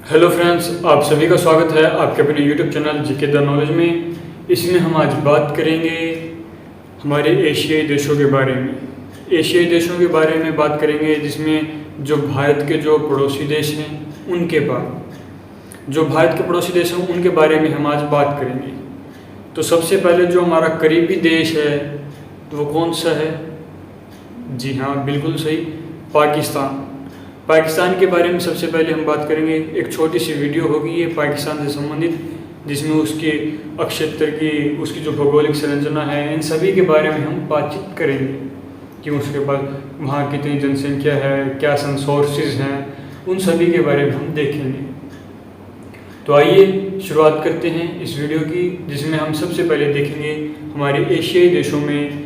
Hello friends, आप सभी का स्वागत है आपके अपने YouTube channel GK the knowledge में। इसमें हम आज बात करेंगे हमारे एशियाई देशों के बारे में। एशियाई देशों के बारे में बात करेंगे जिसमें जो भारत के जो पड़ोसी देश हैं उनके जो भारत के पड़ोसी देश हैं उनके बारे में हम आज बात करेंगे। तो सबसे पहले जो हमारा करीबी देश है तो वो कौन सा है? जी हाँ, बिल्कुल सही, पाकिस्तान। पाकिस्तान के बारे में सबसे पहले हम बात करेंगे। एक छोटी सी वीडियो होगी ये पाकिस्तान से संबंधित, जिसमें उसके अक्षेत्र की, उसकी जो भौगोलिक संरचना है, इन सभी के बारे में हम बातचीत करेंगे कि उसके बाद वहाँ कितनी जनसंख्या है, क्या सोर्सेज हैं, उन सभी के बारे में हम देखेंगे। तो आइए शुरुआत करते हैं इस वीडियो की, जिसमें हम सबसे पहले देखेंगे हमारे एशियाई देशों में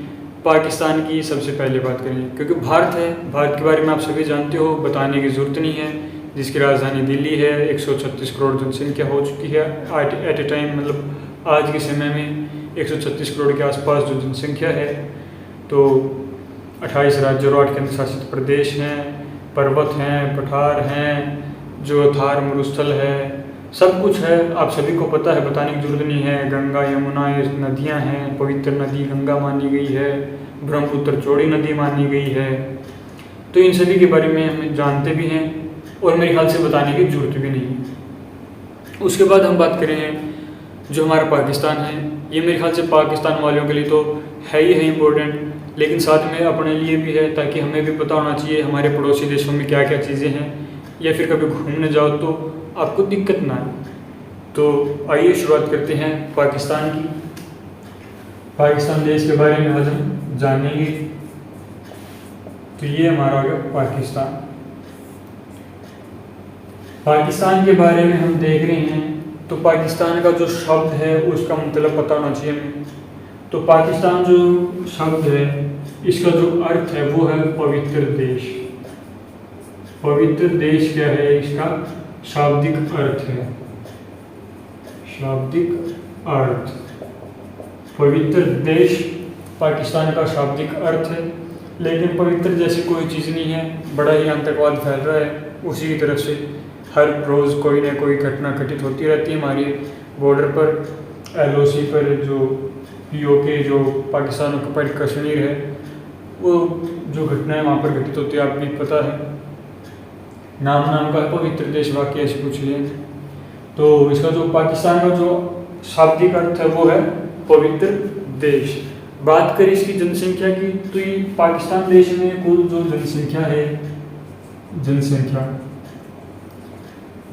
पाकिस्तान की सबसे पहले बात करेंगे। क्योंकि भारत है, भारत के बारे में आप सभी जानते हो, बताने की ज़रूरत नहीं है, जिसकी राजधानी दिल्ली है। 136 करोड़ जनसंख्या हो चुकी है एट ए टाइम, मतलब आज के समय में 136 करोड़ के आसपास जो जनसंख्या है। तो 28 राज्य और 8 केंद्र शासित प्रदेश हैं, पर्वत हैं, पठार हैं, जो थार मरुस्थल है, सब कुछ है, आप सभी को पता है, बताने की जरूरत नहीं है। गंगा यमुना ये नदियाँ हैं, पवित्र नदी गंगा मानी गई है, ब्रह्मपुत्र चौड़ी नदी मानी गई है। तो इन सभी के बारे में हम जानते भी हैं और मेरे ख्याल से बताने की जरूरत भी नहीं है। उसके बाद हम बात करें जो हमारा पाकिस्तान है, ये मेरे ख्याल से पाकिस्तान वालों के लिए तो है ही है इम्पोर्टेंट, लेकिन साथ में अपने लिए भी है, ताकि हमें भी पता होना चाहिए हमारे पड़ोसी देशों में क्या क्या चीज़ें हैं, या फिर कभी घूमने जाओ तो आपको दिक्कत ना आए। तो आइए शुरुआत करते हैं पाकिस्तान की। पाकिस्तान देश के बारे में आज हम जानेंगे। तो ये हमारा हो गया पाकिस्तान। पाकिस्तान के बारे में हम देख रहे हैं तो पाकिस्तान का जो शब्द है उसका मतलब पता होना चाहिए हमें। तो पाकिस्तान जो शब्द है इसका जो अर्थ है वो है पवित्र देश। पवित्र देश क्या है, इसका शाब्दिक अर्थ है, शाब्दिक अर्थ। पवित्र देश पाकिस्तान का शाब्दिक अर्थ है, लेकिन पवित्र जैसी कोई चीज़ नहीं है, बड़ा ही आतंकवाद फैल रहा है। उसी की तरफ से हर रोज़ कोई ना कोई घटना घटित होती रहती है हमारी बॉर्डर पर, LOC पर, जो POK जो पाकिस्तान ऑक्युपाइड कश्मीर है, वो जो घटनाएं वहाँ पर घटित होती है आप भी पता है। नाम का पवित्र देश वाक्य ऐसे पूछ लिया। तो इसका जो पाकिस्तान का जो शाब्दिक अर्थ है वो है पवित्र देश। बात करें इसकी जनसंख्या की, तो ये पाकिस्तान देश में कुल जो जनसंख्या है,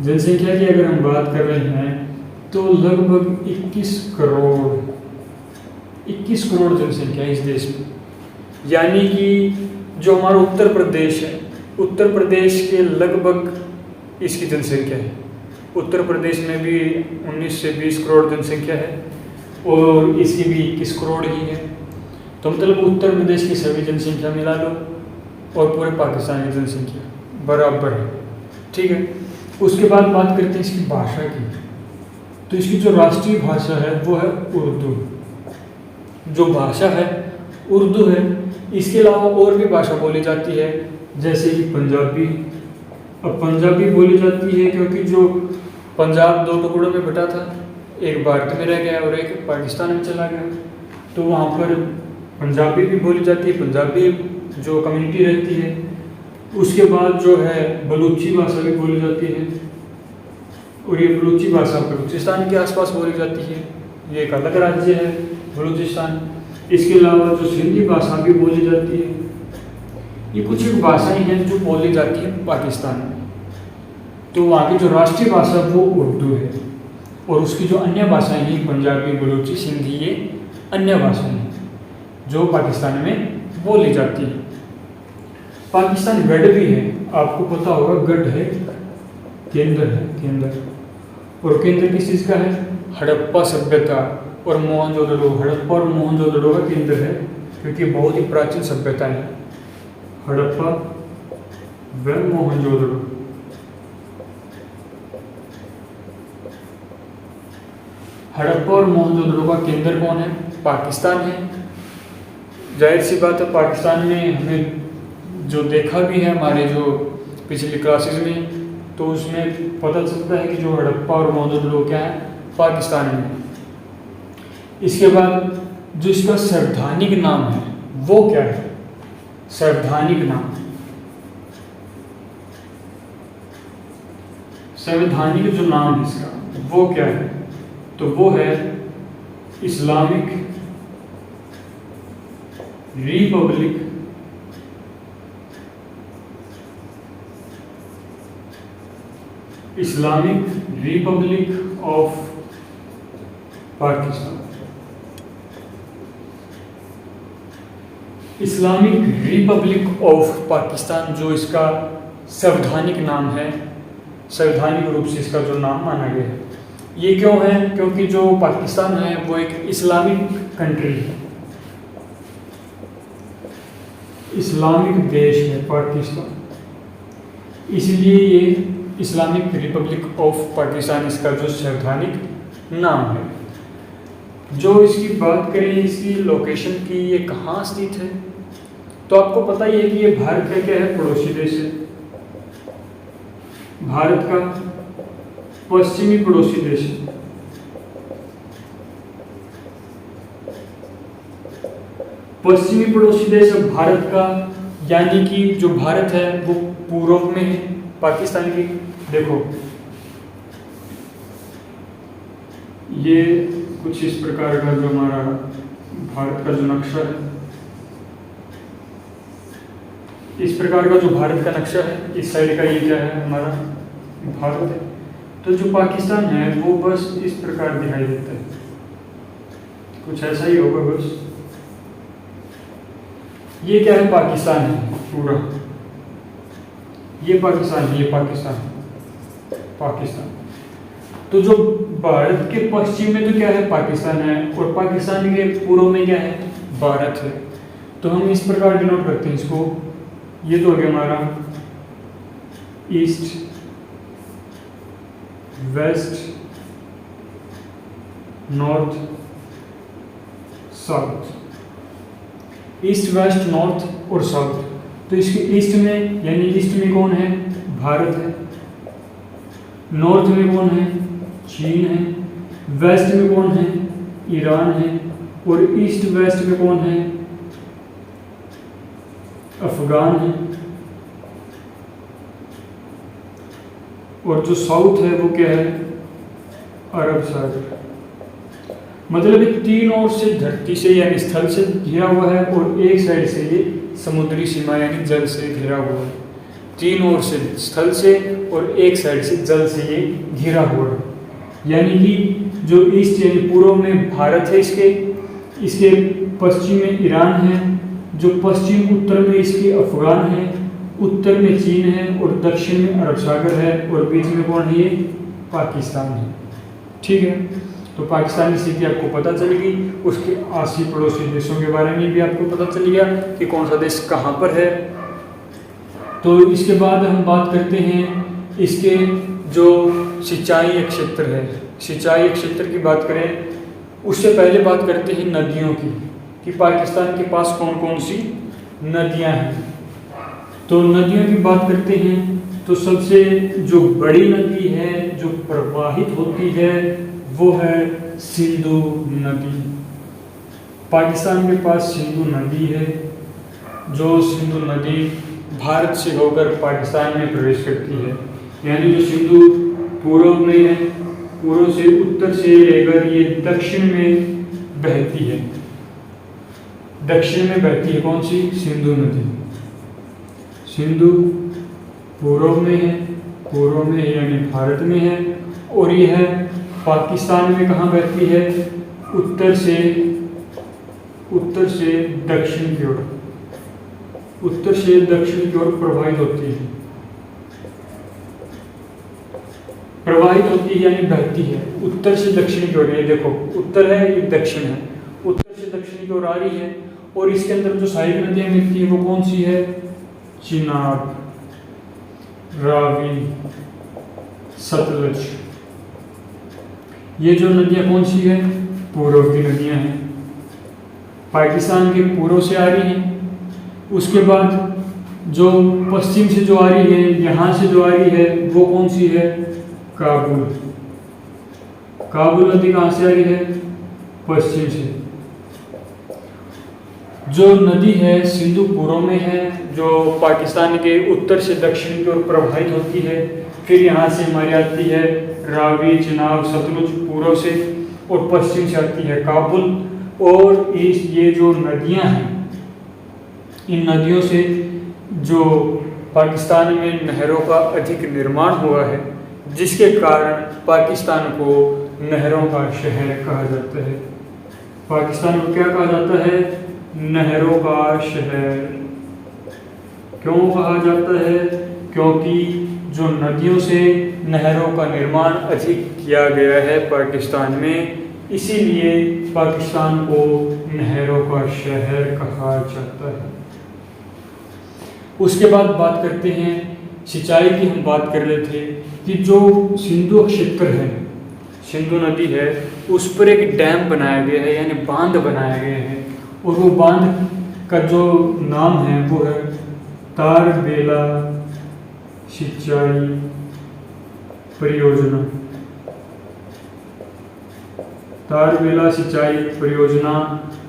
जनसंख्या की अगर हम बात कर रहे हैं तो लगभग 21 करोड़ जनसंख्या इस देश में। यानी कि जो हमारा उत्तर प्रदेश है, उत्तर प्रदेश के लगभग इसकी जनसंख्या है। उत्तर प्रदेश में भी 19 से 20 करोड़ जनसंख्या है और इसकी भी 21 करोड़ ही है। तो मतलब उत्तर प्रदेश की सभी जनसंख्या मिला लो और पूरे पाकिस्तान की जनसंख्या बराबर है, ठीक है। उसके बाद बात करते हैं इसकी भाषा की। तो इसकी जो राष्ट्रीय भाषा है वो है उर्दू। जो भाषा है उर्दू है। इसके अलावा और भी भाषा बोली जाती है, जैसे कि पंजाबी। अब पंजाबी बोली जाती है क्योंकि जो पंजाब 2 टुकड़ों में बटा था, एक भारत में रह गया और एक पाकिस्तान में चला गया, तो वहाँ पर पंजाबी भी बोली जाती है, पंजाबी जो कम्युनिटी रहती है। उसके बाद जो है बलूची भाषा भी बोली जाती है, और ये बलूची भाषा बलूचिस्तान के आसपास बोली जाती है, ये एक अलग राज्य है बलूचिस्तान। इसके अलावा जो सिंधी भाषा भी बोली जाती है। ये कुछ भाषाएं हैं जो बोली जाती है पाकिस्तान में। तो वहाँ की जो राष्ट्रीय भाषा वो उर्दू है, और उसकी जो अन्य भाषाएं हैं पंजाबी, बलूची, सिंधी, ये अन्य भाषाएं हैं जो पाकिस्तान में बोली जाती हैं। पाकिस्तान गढ़ भी है, आपको पता होगा, गढ़ है, केंद्र है, केंद्र। और केंद्र किस चीज़ का है? हड़प्पा सभ्यता और मोहनजोदड़ो। हड़प्पा और मोहनजोदड़ो का केंद्र है, क्योंकि बहुत ही प्राचीन सभ्यता है हड़प्पा व मोहनजोदड़ो। हड़प्पा और मोहनजोदड़ो का केंद्र कौन है? पाकिस्तान है। जाहिर सी बात है, पाकिस्तान में हमें जो देखा भी है हमारे जो पिछली क्लासेस में, तो उसमें पता चलता है कि जो हड़प्पा और मोहम्मद लोग क्या है, पाकिस्तान में है। इसके बाद जो इसका संवैधानिक नाम है वो क्या है, संवैधानिक नाम, संवैधानिक जो नाम है इसका वो क्या है, तो वो है Islamic Republic Islamic Republic of Pakistan. Islamic Republic of Pakistan जो इसका संवैधानिक नाम है, संवैधानिक रूप से इसका जो नाम माना गया है। ये क्यों है, क्योंकि जो पाकिस्तान है वो एक इस्लामिक कंट्री है, इस्लामिक देश है पाकिस्तान, इसलिए ये इस्लामिक रिपब्लिक ऑफ पाकिस्तान इसका जो संवैधानिक नाम है। जो इसकी बात करें इसकी लोकेशन की, ये कहाँ स्थित है, तो आपको पता ही है कि ये भारत का क्या है, पड़ोसी देश है, भारत का पश्चिमी पड़ोसी देश है। पश्चिमी पड़ोसी देश है भारत का, यानी कि जो भारत है वो पूर्व में है पाकिस्तान की। देखो ये कुछ इस प्रकार का जो हमारा भारत का जो नक्शा है, इस प्रकार का जो भारत का नक्शा है, इस साइड का ये क्या है, हमारा भारत है। तो जो पाकिस्तान है वो बस इस प्रकार दिखाई देता है, कुछ ऐसा ही होगा बस। ये क्या है, पाकिस्तान है पूरा, ये पाकिस्तान है, ये पाकिस्तान, पाकिस्तान। तो जो भारत के पश्चिम में तो क्या है, पाकिस्तान है, और पाकिस्तान के पूर्व में क्या है, भारत है। तो हम इस प्रकार डिनोट करते हैं इसको, ये तो हो गया हमारा east west north south, east west north और साउथ। तो इसके ईस्ट में, यानी ईस्ट में कौन है, भारत है, नॉर्थ में कौन है, चीन है, वेस्ट में कौन है, ईरान है, और ईस्ट वेस्ट में कौन है, अफगान है, और जो साउथ है वो क्या है, अरब सागर। मतलब ये तीन ओर से धरती से यानी स्थल से घिरा हुआ है, और एक साइड से ये समुद्री सीमा यानी जल से घिरा हुआ है। तीन ओर से स्थल से और एक साइड से जल से ये घिरा हुआ है। यानी कि जो ईस्ट यानी पूर्व में भारत है, इसके पश्चिम में ईरान है, जो पश्चिम उत्तर में इसके अफगान है, उत्तर में चीन है, और दक्षिण में अरब सागर है, और बीच में कौन है, ये पाकिस्तान है। ठीक है, तो पाकिस्तान की स्थिति आपको पता चलेगी, उसके आसी पड़ोसी देशों के बारे में भी आपको पता चल गया कि कौन सा देश कहाँ पर है। तो इसके बाद हम बात करते हैं इसके जो सिंचाई क्षेत्र है, सिंचाई क्षेत्र की बात करें उससे पहले बात करते हैं नदियों की, कि पाकिस्तान के पास कौन कौन सी नदियां हैं। तो नदियों की बात करते हैं तो सबसे जो बड़ी नदी है जो प्रवाहित होती है वो है सिंधु नदी। पाकिस्तान के पास सिंधु नदी है, जो सिंधु नदी भारत से होकर पाकिस्तान में प्रवेश करती है। यानी जो सिंधु पूर्व में है, पूर्व से उत्तर से लेकर ये दक्षिण में बहती है, दक्षिण में बहती है कौन सी, सिंधु नदी। सिंधु पूर्व में है, पूर्व में यानी भारत में है, और यह पाकिस्तान में कहाँ बहती है, उत्तर से दक्षिण की ओर, उत्तर से दक्षिण की ओर प्रवाहित होती है, प्रवाहित होती है यानी बहती है उत्तर से दक्षिण की ओर। ये देखो उत्तर है, ये दक्षिण है, उत्तर से दक्षिण की ओर आ रही है। और इसके अंदर जो सारी नदियां मिलती है वो कौन सी है, चिनाब, रावी, सतलज। ये जो नदियां कौन सी है, पूर्व की नदियां हैं, पाकिस्तान के पूर्व से आ रही हैं। उसके बाद जो पश्चिम से जो आ रही है, यहाँ से जो आ रही है, वो कौन सी है? काबुल। काबुल नदी कहाँ से आ रही है? पश्चिम से। जो नदी है सिंधु पूर्व में है, जो पाकिस्तान के उत्तर से दक्षिण की ओर प्रवाहित होती है। फिर यहाँ से हमारी आती है रावी, चिनाब, सतलुज पूर्व से, और पश्चिम से आती है काबुल। और ये जो नदियाँ हैं, इन नदियों से जो पाकिस्तान में नहरों का अधिक निर्माण हुआ है, जिसके कारण पाकिस्तान को नहरों का शहर कहा जाता है। पाकिस्तान को क्या कहा जाता है? नहरों का शहर। क्यों कहा जाता है? क्योंकि जो नदियों से नहरों का निर्माण अधिक किया गया है पाकिस्तान में, इसीलिए पाकिस्तान को नहरों का शहर कहा जाता है। उसके बाद बात करते हैं सिंचाई की। हम बात कर रहे थे कि जो सिंधु क्षेत्र है, सिंधु नदी है, उस पर एक डैम बनाया गया है, यानी बांध बनाया गया है। और वो बांध का जो नाम है वो है तारबेला सिंचाई परियोजना। तारबेला सिंचाई परियोजना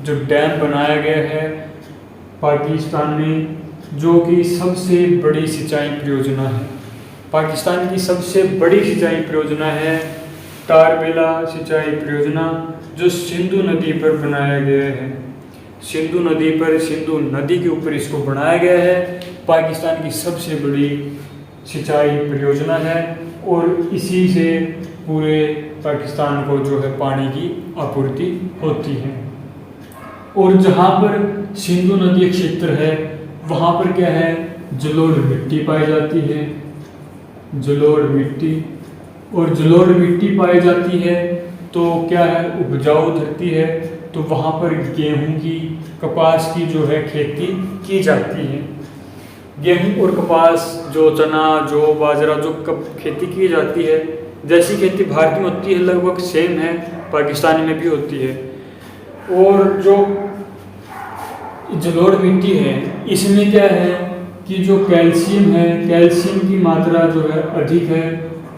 जो डैम बनाया गया है पाकिस्तान में, जो कि सबसे बड़ी सिंचाई परियोजना है। पाकिस्तान की सबसे बड़ी सिंचाई परियोजना है तारबेला सिंचाई परियोजना, जो सिंधु नदी पर बनाया गया है। सिंधु नदी पर, सिंधु नदी के ऊपर इसको बनाया गया है। पाकिस्तान की सबसे बड़ी सिंचाई परियोजना है, और इसी से पूरे पाकिस्तान को जो है पानी की आपूर्ति होती है। और जहाँ पर सिंधु नदी क्षेत्र है, वहाँ पर क्या है? जलोढ़ मिट्टी पाई जाती है। जलोढ़ मिट्टी, और जलोढ़ मिट्टी पाई जाती है तो क्या है? उपजाऊ धरती है, तो वहाँ पर गेहूं की, कपास की जो है खेती की जाती है। गेहूं और कपास, जो चना, जो बाजरा, जो खेती की जाती है, जैसी खेती भारत में होती है लगभग सेम है पाकिस्तान में भी होती है। और जो जलोढ़ मिट्टी है, इसमें क्या है कि जो कैल्शियम है, कैल्शियम की मात्रा जो है अधिक है,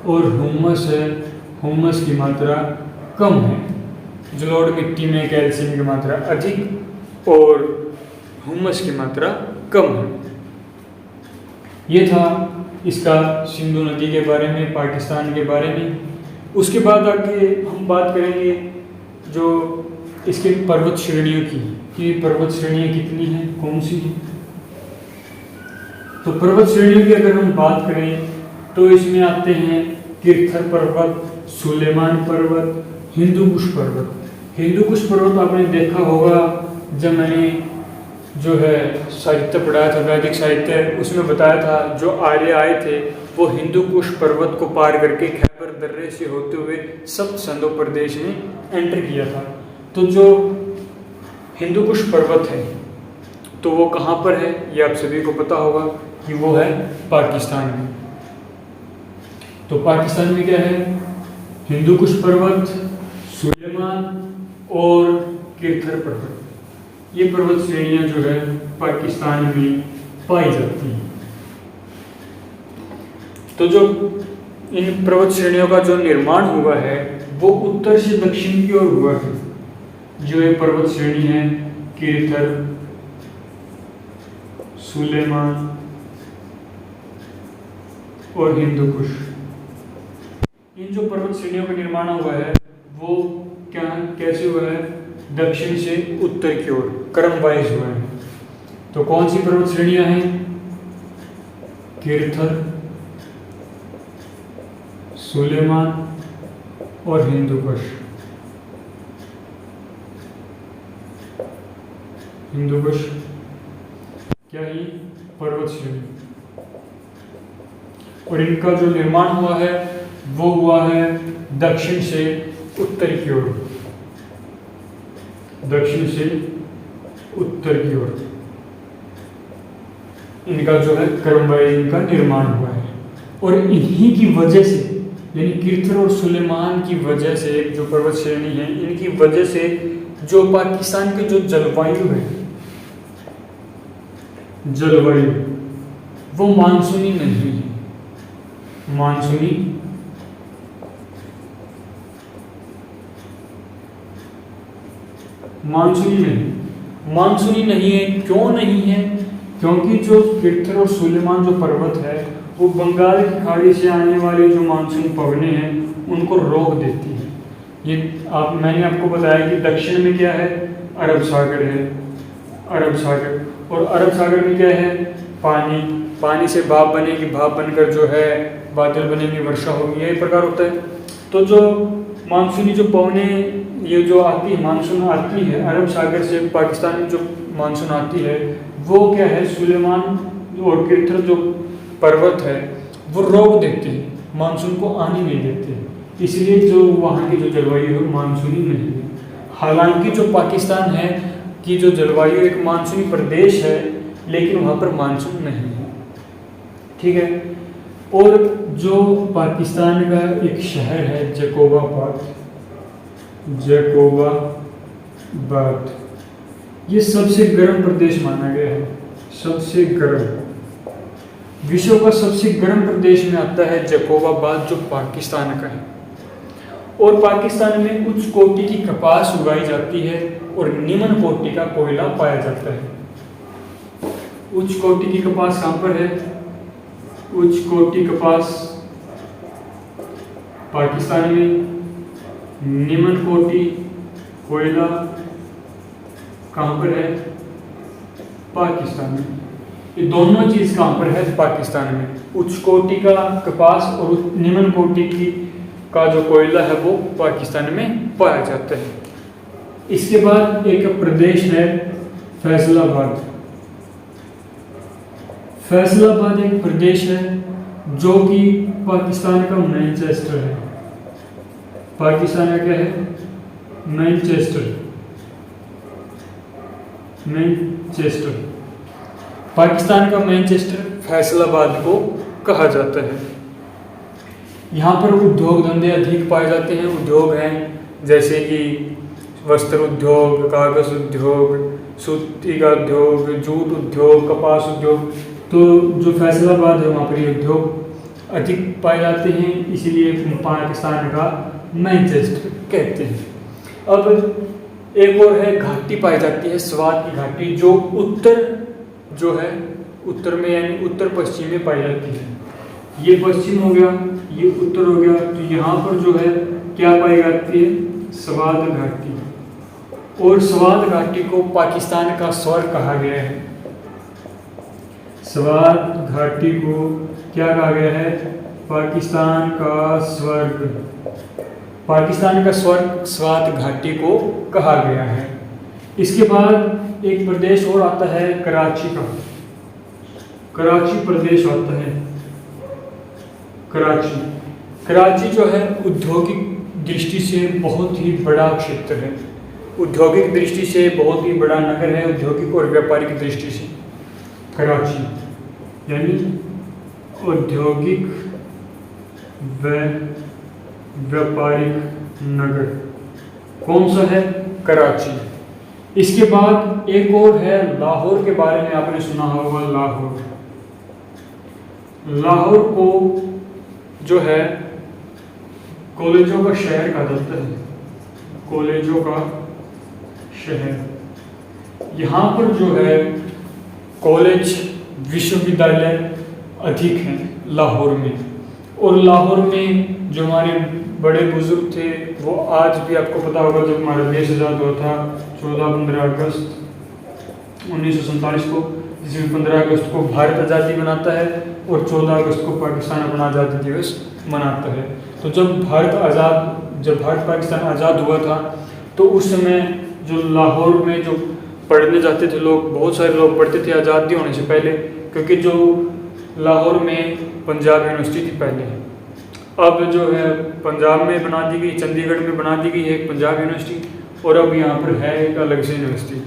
और हुमस है, हुमस की मात्रा कम है। जलोढ़ मिट्टी में कैल्शियम की मात्रा अधिक और हुमस की मात्रा कम है। ये था इसका सिंधु नदी के बारे में, पाकिस्तान के बारे में। उसके बाद आगे हम बात करेंगे जो इसके पर्वत श्रेणियों की, कि पर्वत श्रेणियाँ कितनी हैं, कौन सी हैं। तो पर्वत श्रेणियों की अगर हम बात करें तो इसमें आते हैं किरथर पर्वत, सुलेमान पर्वत, हिंदुकुश पर्वत। हिंदुकुश पर्वत आपने देखा होगा, जब मैंने जो है साहित्य पढ़ाया था, वैदिक साहित्य, उसमें बताया था जो आर्य आए थे वो हिंदुकुश पर्वत को पार करके खैबर दर्रे से होते हुए सप्त सिंधु प्रदेश में एंटर किया था। तो जो हिंदुकुश पर्वत है तो वो कहाँ पर है, ये आप सभी को पता होगा कि वो है पाकिस्तान में। तो पाकिस्तान में क्या है? हिंदुकुश पर्वत, सुलेमान और किरथर पर्वत। ये पर्वत श्रेणियां जो है पाकिस्तान में पाई जाती हैं। तो जो इन पर्वत श्रेणियों का जो निर्माण हुआ है वो उत्तर से दक्षिण की ओर हुआ है। जो ये पर्वत श्रेणी है किरथर, सुलेमान और हिंदुकुश, इन जो पर्वत श्रेणियों का निर्माण हुआ है वो कैसे हुआ है? दक्षिण से उत्तर की ओर क्रम वाइज हुआ है। तो कौन सी पर्वत श्रेणियां हैं? किरथर, सुलेमान और हिंदुकुश। हिंदुकुश क्या ही पर्वत श्रेणी, और इनका जो निर्माण हुआ है वो हुआ है दक्षिण से उत्तर की ओर, दक्षिण से उत्तर की ओर इनका जो है क्रमवाइज इनका निर्माण हुआ है। और इन्हीं की वजह से, यानी किरथर और सुलेमान की वजह से, जो पर्वत श्रेणी है इनकी वजह से जो पाकिस्तान की जो जलवायु है, जलवायु वो मानसूनी नहीं है। मानसूनी नहीं है। क्यों नहीं है? क्योंकि जो किर्थर और सुलेमान जो पर्वत है वो बंगाल की खाड़ी से आने वाले जो मानसून पवने हैं उनको रोक देती है। मैंने आपको बताया कि दक्षिण में क्या है, अरब सागर है, अरब सागर, और अरब सागर में क्या है, पानी से भाप बनेगी, भाप बनकर जो है बादल बनेंगे, वर्षा होगी, यही प्रकार होता है। तो जो मानसूनी जो पवने ये जो आती है, मानसून आती है अरब सागर से, पाकिस्तान में जो मानसून आती है वो क्या है, सुलेमान और किर्थर जो पर्वत है वो रोक देते हैं, मानसून को आने नहीं देते, इसलिए जो वहाँ की जो जलवायु है मानसूनी नहीं है। हालांकि जो पाकिस्तान है कि जो जलवायु एक मानसूनी प्रदेश है लेकिन वहाँ पर मानसून नहीं है, ठीक है। और जो पाकिस्तान का एक शहर है जैकोबाबाद, ये सबसे गर्म प्रदेश माना गया है, सबसे गर्म, विश्व का सबसे गर्म प्रदेश में आता है जैकोबाबाद जो पाकिस्तान का है। और पाकिस्तान में उच्च कोटि की कपास उगाई जाती है और निम्न कोटि का कोयला पाया जाता है। उच्च कोटि की कपास कहाँ पर है? उच्च कोटि कपास पाकिस्तान में, निम्न कोटि कोयला कहाँ पर है? पाकिस्तान में। ये दोनों चीज़ कहाँ पर है? पाकिस्तान में। उच्च कोटि का कपास और निम्न कोटि का जो कोयला है वो पाकिस्तान में पाया जाता है। इसके बाद एक प्रदेश है फैसलाबाद। फैसलाबाद एक प्रदेश है जो कि पाकिस्तान का मैनचेस्टर है। पाकिस्तान का क्या है? मैनचेस्टर। पाकिस्तान का मैनचेस्टर फैसलाबाद को कहा जाता है। यहाँ पर उद्योग धंधे अधिक पाए जाते हैं। उद्योग हैं जैसे कि वस्त्र उद्योग, कागज़ उद्योग, सूती का उद्योग, जूट उद्योग, कपास उद्योग। तो जो फैसलाबाद है वहाँ पर ये उद्योग अधिक पाए जाते हैं, इसीलिए पाकिस्तान का मैनचेस्टर कहते हैं। अब एक और है घाटी पाई जाती है, स्वात की घाटी, जो उत्तर में यानी उत्तर पश्चिम में पाई जाती है। ये पश्चिम हो गया, ये उत्तर हो गया, तो यहाँ पर जो है क्या पाई जाती है? स्वात घाटी। और स्वात घाटी को पाकिस्तान का स्वर्ग कहा गया है। स्वात घाटी को क्या कहा गया है? पाकिस्तान का स्वर्ग। पाकिस्तान का स्वर्ग स्वात घाटी को कहा गया है। इसके बाद एक प्रदेश और आता है कराची का। कराची प्रदेश आता है। कराची जो है औद्योगिक दृष्टि से बहुत ही बड़ा क्षेत्र है। औद्योगिक दृष्टि से बहुत ही बड़ा नगर है, औद्योगिक और व्यापारिक दृष्टि से। कराची यानी औद्योगिक व व्यापारिक नगर कौन सा है? कराची। इसके बाद एक और है लाहौर, के बारे में आपने सुना होगा। लाहौर को जो है कॉलेजों का शहर कहा जाता है। कॉलेजों का शहर। यहाँ पर जो है कॉलेज विश्वविद्यालय अधिक हैं लाहौर में। और लाहौर में जो हमारे बड़े बुजुर्ग थे वो आज भी, आपको पता होगा, जब हमारा देश आज़ाद हुआ था 14-15 अगस्त 1947 को, जिसमें 15 अगस्त को भारत आज़ादी मनाता है और 14 अगस्त को पाकिस्तान अपना आज़ादी दिवस मनाता है। तो जब भारत पाकिस्तान आज़ाद हुआ था तो उस समय जो लाहौर में जो पढ़ने जाते थे लोग, बहुत सारे लोग पढ़ते थे आज़ादी होने से पहले, क्योंकि जो लाहौर में पंजाब यूनिवर्सिटी थी पहले, अब जो है पंजाब में बना दी गई, चंडीगढ़ में बना दी गई है एक पंजाब यूनिवर्सिटी, और अब यहाँ पर है एक अलग से यूनिवर्सिटी।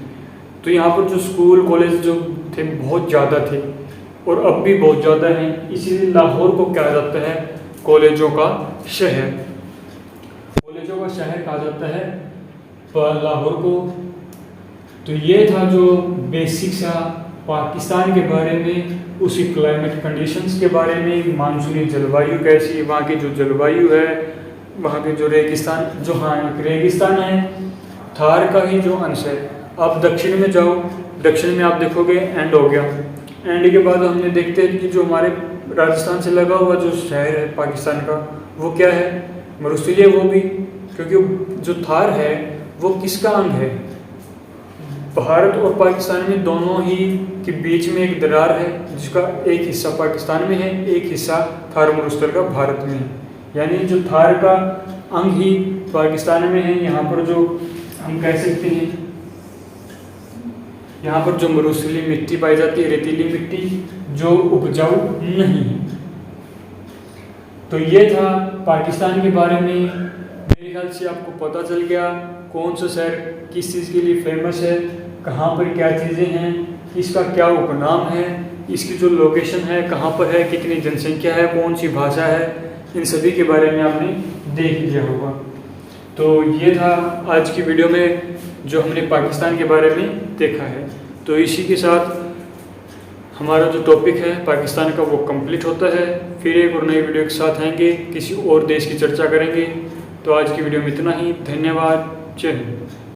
तो यहाँ पर जो स्कूल कॉलेज जो थे बहुत ज़्यादा थे और अब भी बहुत ज़्यादा हैं, इसीलिए लाहौर को कहा जाता है कॉलेजों का शहर। कॉलेजों का शहर कहा जाता है लाहौर को। तो ये था जो बेसिक सा पाकिस्तान के बारे में उसकी क्लाइमेट कंडीशंस के बारे में, मानसूनी जलवायु कैसी है, वहाँ की जो जलवायु है, वहाँ के जो रेगिस्तान, जो हाँ एक रेगिस्तान है थार का ही जो अंश है। आप दक्षिण में जाओ, दक्षिण में आप देखोगे एंड हो गया, एंड के बाद हमने देखते हैं कि जो हमारे राजस्थान से लगा हुआ जो शहर है पाकिस्तान का, वो क्या है, मरुस्थलीय वो भी, क्योंकि जो थार है वो किसका अंग है, भारत और पाकिस्तान में दोनों ही के बीच में एक दरार है, जिसका एक हिस्सा पाकिस्तान में है, एक हिस्सा थार मरुस्थल का भारत में है। यानी जो थार का अंग ही पाकिस्तान में है। यहाँ पर जो हम कह सकते हैं, यहाँ पर जो मरुस्थलीय मिट्टी पाई जाती है, रेतीली मिट्टी, जो उपजाऊ नहीं है। तो ये था पाकिस्तान के बारे में। मेरे ख्याल से आपको पता चल गया कौन सा शहर किस चीज़ के लिए फेमस है, कहाँ पर क्या चीज़ें हैं, इसका क्या उपनाम है, इसकी जो लोकेशन है कहाँ पर है, कितनी जनसंख्या है, कौन सी भाषा है, इन सभी के बारे में आपने देख लिया होगा। तो ये था आज की वीडियो में जो हमने पाकिस्तान के बारे में देखा है। तो इसी के साथ हमारा जो टॉपिक है पाकिस्तान का वो कंप्लीट होता है। फिर एक और नई वीडियो के साथ आएंगे, किसी और देश की चर्चा करेंगे। तो आज की वीडियो में इतना ही। धन्यवाद। जय हिंद।